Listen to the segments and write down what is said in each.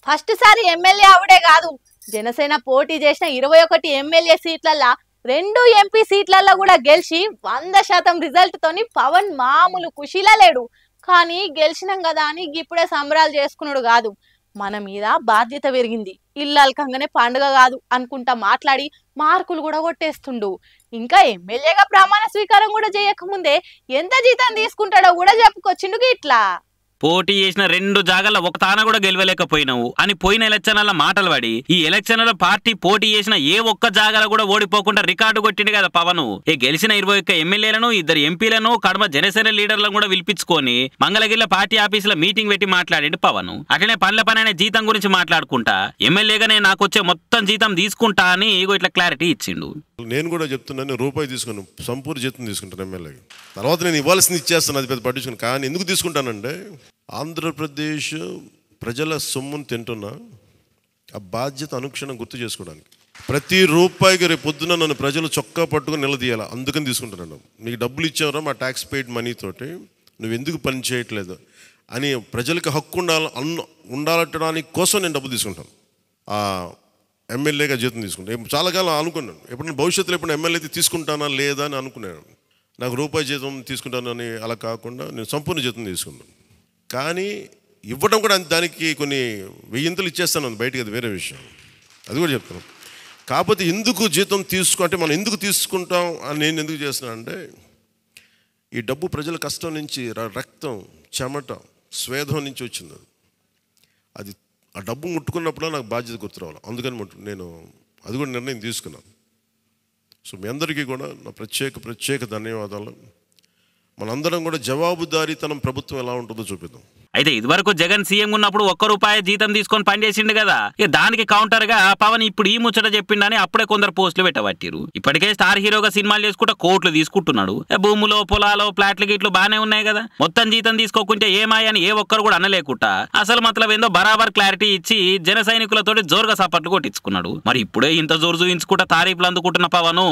First సారి MLA అవుడే కాదు, జనసేన పోటీ చేసిన 21 ఎమ్మెల్యే సీట్లల్లా 2 ఎంపీ సీట్లల్లో కూడా గెలిచి 100% రిజల్ట్ తోని పవన్ మామూలు ఖుషీలా లేడు. కానీ గెలిచినాం కదా అని ఇప్పుడే సంబరాలు చేసుకున్నాడు కాదు, మన మీద బాధ్యత పెరిగింది, ఇల్లల్కంగానే పండుగ కాదు అనుకుంటా మాట్లాడి మార్కులు కూడా కొట్టేస్తుండు. ఇంకా ఎమ్మెల్యేగా ప్రమాణ స్వీకారం కూడా చేయకముందే ఎంత జీతం తీసుకుంటాడో కూడా చెప్పుకొచ్చిండు ఇట్లా. పోటీ చేసిన 2 జాగాల ఒక తాన కూడా గెలవలేకపోయినావు అని పోయిన ఎలక్షన్ల మాటలు పడి ఈ ఎలక్షన్ల పార్టీ పోటీ చేసిన ఏ ఒక్క జాగాల కూడా ఓడిపోకుండా రికార్డు కొట్టిండు కదా పవన్. గెలిచిన 21 ఎమ్మెల్యేలను 2 ఎంపీలను కడమ జనసేన లీడర్లను కూడా పిలిపించుకొని మంగళగిరిల పార్టీ ఆఫీసులో మీటింగ్ పెట్టి మాట్లాడిండు పవన్. అట్లనే పనుల పని జీతం గురించి మాట్లాడుకుంటా ఎమ్మెల్యేగానే నాకు వచ్చే మొత్తం జీతం తీసుకుంటా అని ఇట్లా క్లారిటీ ఇచ్చిండు. నేను కూడా చెప్తున్నాను, రూపాయి తీసుకున్నాను, సంపూర్ణ జీతం తీసుకుంటాను ఎమ్మెల్యేకి. తర్వాత నేను ఇవ్వాల్సింది ఇచ్చేస్తాను, అది పెద్ద పట్టించుకుని. కానీ ఎందుకు తీసుకుంటానంటే ఆంధ్రప్రదేశ్ ప్రజల సొమ్మును తింటున్నా ఆ బాధ్యత అనుక్షణం గుర్తు చేసుకోవడానికి. ప్రతి రూపాయికి రేపు పొద్దున నన్ను ప్రజలు చొక్కా పట్టుకుని నిలదీయాలి, అందుకని తీసుకుంటున్నాను. మీకు డబ్బులు ఇచ్చేవరా మా ట్యాక్స్ పెయిడ్ మనీతోటి, నువ్వు ఎందుకు పని చేయట్లేదు అని ప్రజలకు హక్కు ఉండాలట్టడానికి కోసం నేను డబ్బులు తీసుకుంటాను. ఎమ్మెల్యేగా జీతం తీసుకుంటాను. చాలా కాలం అనుకున్నాను, ఎప్పుడైనా భవిష్యత్తులో ఎప్పుడు ఎమ్మెల్యే అయితే తీసుకుంటానా లేదా అని అనుకున్నాను. నాకు రూపాయి జీతం తీసుకుంటానని అలా కాకుండా నేను సంపూర్ణ జీతం తీసుకున్నాను. కానీ ఇవ్వడం కూడా దానికి కొన్ని వెయ్యింతలు ఇచ్చేస్తాను బయటికి, అది వేరే విషయం, అది కూడా చెప్తాను. కాకపోతే ఎందుకు జీతం అంటే మనం ఎందుకు తీసుకుంటాం అని నేను ఎందుకు చేస్తున్నాను అంటే, ఈ డబ్బు ప్రజల కష్టం నుంచి, రక్తం, చెమట, స్వేదం నుంచి వచ్చింది. అది ఆ డబ్బు ముట్టుకున్నప్పుడు నాకు బాధ్యత గుర్తు రావాలి, అందుకని నేను అది కూడా నిర్ణయం తీసుకున్నాను. సో మీ అందరికీ కూడా నా ప్రత్యేక ధన్యవాదాలు. మనందరం కూడా జవాబుదారీతనం ప్రభుత్వం ఎలా ఉంటుందో చూపిద్దాం. అయితే ఇదివరకు జగన్ సీఎం ఉన్నప్పుడు 1 రూపాయి జీతం తీసుకొని పనిచేసిండు కదా, దానికి కౌంటర్ గా పవన్ ఇప్పుడు ఈ ముచ్చట చెప్పిండని అప్పుడే కొందరు పోస్టులు పెట్టబట్టిరు. ఇప్పటికే స్టార్ హీరోగా సినిమాలు చేసుకుంటా కోట్లు తీసుకుంటున్నాడు. భూములో పొలాలో ఫ్లాట్లు గిట్లు బానే ఉన్నాయి కదా, మొత్తం జీతం తీసుకోకుంటే ఏమాయని ఏ ఒక్కరు కూడా అనలేకుండా అసలు మతలబ్ ఏందో బరాబర్ క్లారిటీ ఇచ్చి జన సైనికులతో జోరుగా సపట్లు కొట్టించుకున్నాడు. మరి ఇప్పుడే ఇంత జోరు చూయించుకుంటా తారీఫ్లు అందుకుంటున్న పవన్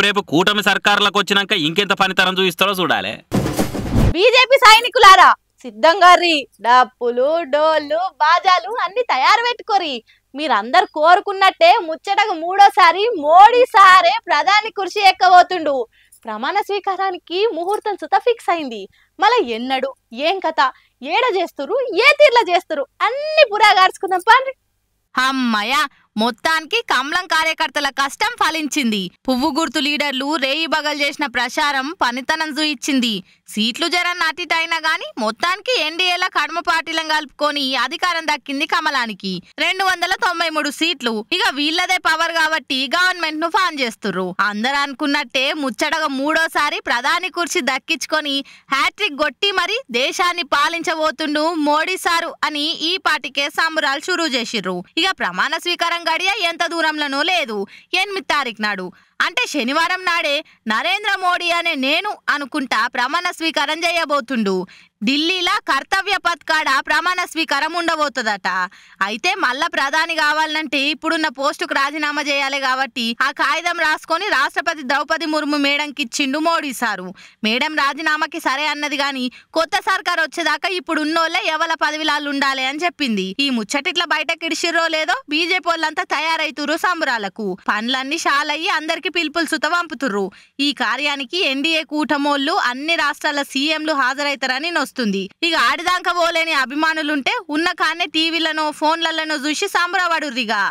రేపు కూటమి సర్కారులకు వచ్చినాక ఇంకెంత పనితరం చూయిస్తారో చూడాలి. బీజేపీ సైనికులారా సిద్ధంగా రీ, డప్పులు డోళ్ళు బాజాలు అన్ని తయారు పెట్టుకోరి. మీరందరు కోరుకున్నట్టే ముచ్చటగా 3వసారి మోడీ సారే ప్రధాని కుర్చీ ఎక్కబోతుండు. ప్రమాణ స్వీకారానికి ముహూర్తం సుత ఫిక్స్ అయింది. మళ్ళీ ఎన్నడు, ఏం కథ, ఏడ చేస్తురు, ఏ తీర్ల చేస్తురు అన్ని పురాగార్చుకుందాం పండి. అమ్మయ్య, మొత్తానికి కమలం కార్యకర్తల కష్టం ఫలించింది. పువ్వు గుర్తు లీడర్లు రేయి బగల్ చేసిన ప్రచారం పనితనం చూయించింది. సీట్లు జరన్న అతిటైనా గాని మొత్తానికి ఎన్డీఏల కడమ పార్టీలను కలుపుకొని అధికారం దక్కింది కమలానికి. 293 సీట్లు. ఇక వీళ్ళదే పవర్ కాబట్టి గవర్నమెంట్ ను ఫామ్ చేస్తుర్రు. అందరు అనుకున్నట్టే ముచ్చటగా 3వసారి ప్రధాని కుర్చీ దక్కించుకొని హ్యాట్రిక్ కొట్టి మరి దేశాన్ని పాలించబోతుండు మోడీ సారు అని ఈ పార్టీకే సంబరాలు షురూ చేసిర్రు. ఇక ప్రమాణ స్వీకారం గడియ ఎంత దూరంలోనూ లేదు. 8 తారీఖు నాడు అంటే శనివారం నాడే నరేంద్ర మోడీ అనే నేను అనుకుంటా ప్రమాణ స్వీకారం చేయబోతుండు. ఢిల్లీలో కర్తవ్య పథ్ కాడ ప్రమాణ స్వీకారం ఉండబోతుందట. అయితే మళ్ళా ప్రధాని కావాలంటే ఇప్పుడున్న పోస్టుకు రాజీనామా చేయాలి కాబట్టి ఆ కాగితం రాసుకొని రాష్ట్రపతి ద్రౌపది ముర్ము మేడంకి ఇచ్చిండు మోడీ సారు. మేడం రాజీనామాకి సరే అన్నది గాని కొత్త సర్కార్ వచ్చేదాకా ఇప్పుడు ఉన్నోళ్లే ఎవల పదవిలాలు ఉండాలి అని చెప్పింది. ఈ ముచ్చటిట్లా బయటకి ఇడిచిర్రో లేదో బీజేపీ వాళ్ళంతా తయారైతురు సంబరాలకు. పనులన్నీ షాలయ్యి అందరికి పిలుపులు సుత పంపుతుర్రు. ఈ కార్యానికి ఎన్డీఏ కూటమోళ్ళు అన్ని రాష్ట్రాల సీఎంలు హాజరైతారని వస్తుంది. ఇక ఆడిదాకా పోలేని అభిమానులుంటే ఉన్న కాన్నే టీవీలను ఫోన్లలోనూ చూసి సంబరపడుర్రిగా.